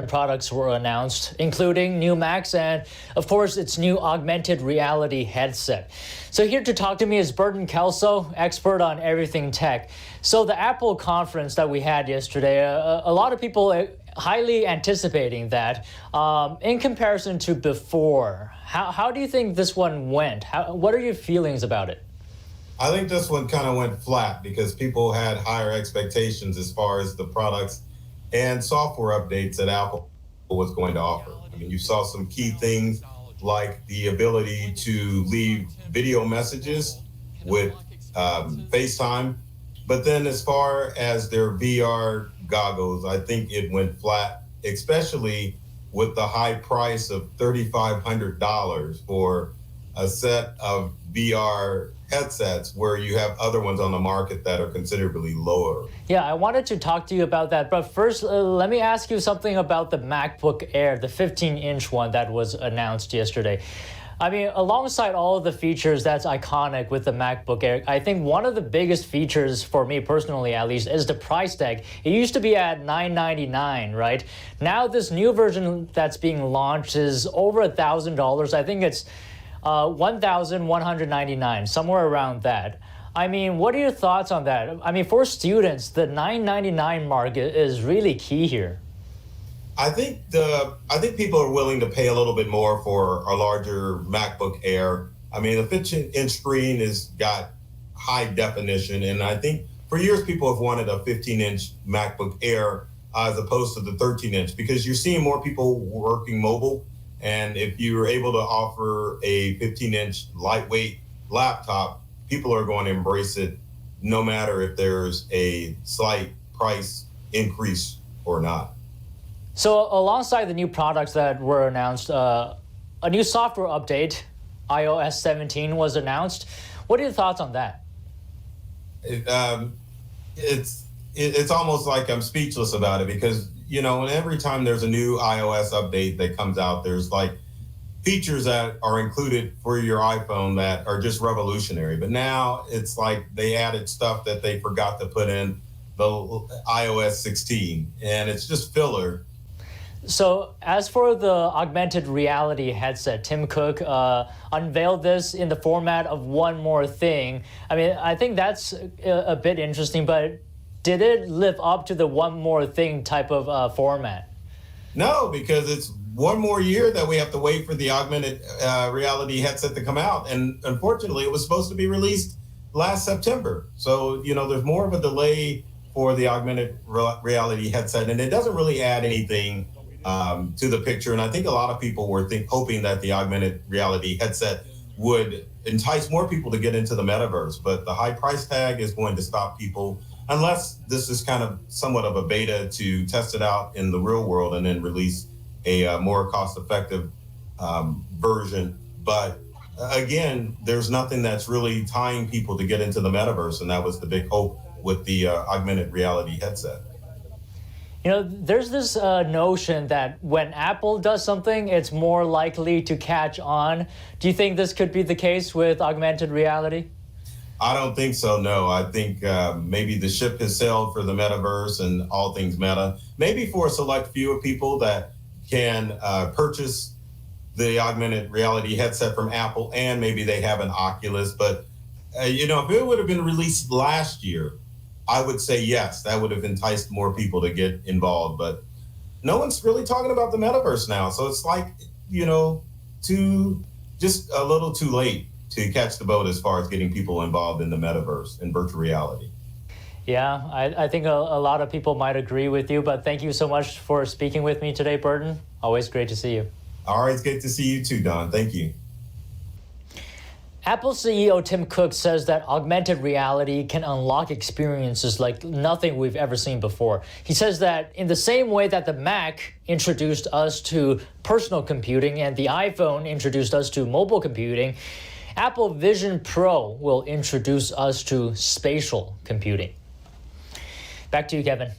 products were announced, including new Macs and, of course, its new augmented reality headset. So here to talk to me is Burton Kelso, expert on everything tech. So the Apple conference that we had yesterday, a lot of people highly anticipating that. In comparison to before, how do you think this one went? What are your feelings about it? I think this one kind of went flat because people had higher expectations as far as the products and software updates that Apple was going to offer. I mean, you saw some key things like the ability to leave video messages with FaceTime. But then as far as their VR goggles, I think it went flat, especially with the high price of $3,500 for a set of VR headsets where you have other ones on the market that are considerably lower. Yeah, I wanted to talk to you about that. But first, let me ask you something about the MacBook Air, the 15-inch one that was announced yesterday. I mean, alongside all of the features that's iconic with the MacBook Air, I think one of the biggest features for me personally, at least, is the price tag. It used to be at $999, right? Now this new version that's being launched is over $1,000. I think it's $1,199, somewhere around that. I mean, what are your thoughts on that? I mean, for students, the $999 mark is really key here. I think people are willing to pay a little bit more for a larger MacBook Air. I mean, the 15-inch screen has got high definition, and I think for years people have wanted a 15-inch MacBook Air as opposed to the 13-inch because you're seeing more people working mobile. And if you're able to offer a 15-inch lightweight laptop, people are going to embrace it no matter if there's a slight price increase or not. So alongside the new products that were announced, a new software update, iOS 17, was announced. What are your thoughts on that? It's almost like I'm speechless about it because, you know, and every time there's a new iOS update that comes out, there's like features that are included for your iPhone that are just revolutionary. But now it's like they added stuff that they forgot to put in the iOS 16, and it's just filler. So as for the augmented reality headset, Tim Cook unveiled this in the format of one more thing. I mean, I think that's a bit interesting, but did it live up to the one more thing type of format? No, because it's one more year that we have to wait for the augmented reality headset to come out. And unfortunately, it was supposed to be released last September. So, you know, there's more of a delay for the augmented reality headset, and it doesn't really add anything to the picture. And I think a lot of people were hoping that the augmented reality headset would entice more people to get into the metaverse. But the high price tag is going to stop people unless this is kind of somewhat of a beta to test it out in the real world and then release a more cost-effective version. But again, there's nothing that's really tying people to get into the metaverse, and that was the big hope with the augmented reality headset. You know, there's this notion that when Apple does something, it's more likely to catch on. Do you think this could be the case with augmented reality? I don't think so, no. I think maybe the ship has sailed for the metaverse and all things meta. Maybe for a select few of people that can purchase the augmented reality headset from Apple, and maybe they have an Oculus. But, you know, if it would have been released last year, I would say yes, that would have enticed more people to get involved. But no one's really talking about the metaverse now. So it's like, you know, just a little too late to catch the boat as far as getting people involved in the metaverse and virtual reality. Yeah, I think a lot of people might agree with you, but thank you so much for speaking with me today, Burton. Always great to see you. All right, it's great to see you too, Don. Thank you. Apple CEO Tim Cook says that augmented reality can unlock experiences like nothing we've ever seen before. He says that in the same way that the Mac introduced us to personal computing and the iPhone introduced us to mobile computing, Apple Vision Pro will introduce us to spatial computing. Back to you, Kevin.